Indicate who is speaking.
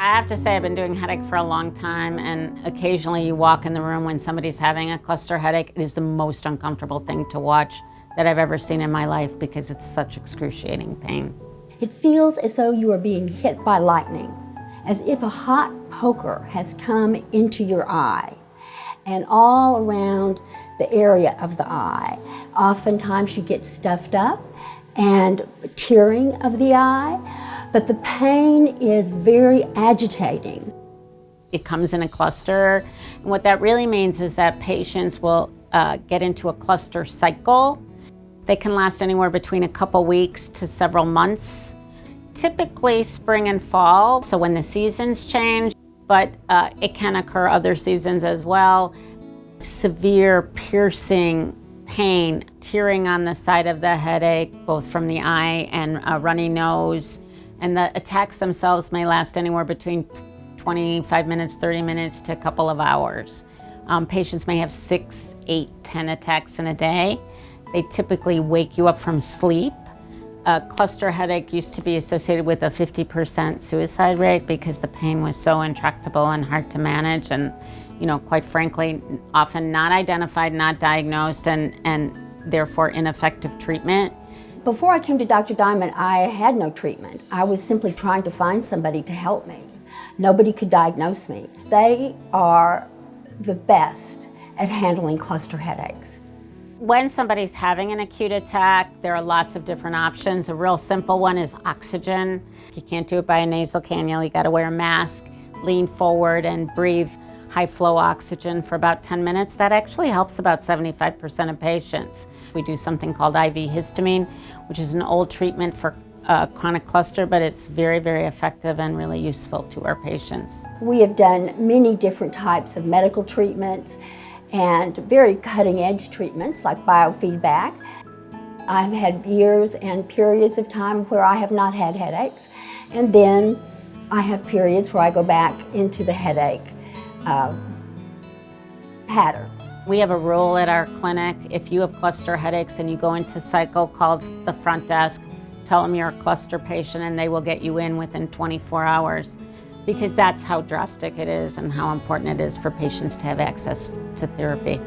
Speaker 1: I have to say I've been doing headache for a long time, and occasionally you walk in the room when somebody's having a cluster headache. It is the most uncomfortable thing to watch that I've ever seen in my life because it's such excruciating pain.
Speaker 2: It feels as though you are being hit by lightning, as if a hot poker has come into your eye and all around the area of the eye. Oftentimes you get stuffed up and tearing of the eye, but the pain is very agitating.
Speaker 1: It comes in a cluster, and what that really means is that patients will get into a cluster cycle. They can last anywhere between a couple weeks to several months, typically spring and fall, so when the seasons change, but it can occur other seasons as well. Severe piercing pain, tearing on the side of the headache, both from the eye and a runny nose. And the attacks themselves may last anywhere between 25 minutes, 30 minutes to a couple of hours. Patients may have 6, 8, 10 attacks in a day. They typically wake you up from sleep. A cluster headache used to be associated with a 50% suicide rate because the pain was so intractable and hard to manage, and quite frankly, often not identified, not diagnosed, and therefore ineffective treatment.
Speaker 2: Before I came to Dr. Diamond, I had no treatment. I was simply trying to find somebody to help me. Nobody could diagnose me. They are the best at handling cluster headaches.
Speaker 1: When somebody's having an acute attack, there are lots of different options. A real simple one is oxygen. You can't do it by a nasal cannula. You got to wear a mask, lean forward, and breathe high flow oxygen for about 10 minutes. That actually helps about 75% of patients. We do something called IV histamine, which is an old treatment for chronic cluster, but it's very, very effective and really useful to our patients.
Speaker 2: We have done many different types of medical treatments and very cutting-edge treatments like biofeedback. I've had years and periods of time where I have not had headaches, and then I have periods where I go back into the headache pattern.
Speaker 1: We have a rule at our clinic: if you have cluster headaches and you go into cycle, call the front desk, tell them you're a cluster patient, and they will get you in within 24 hours, because that's how drastic it is and how important it is for patients to have access to therapy.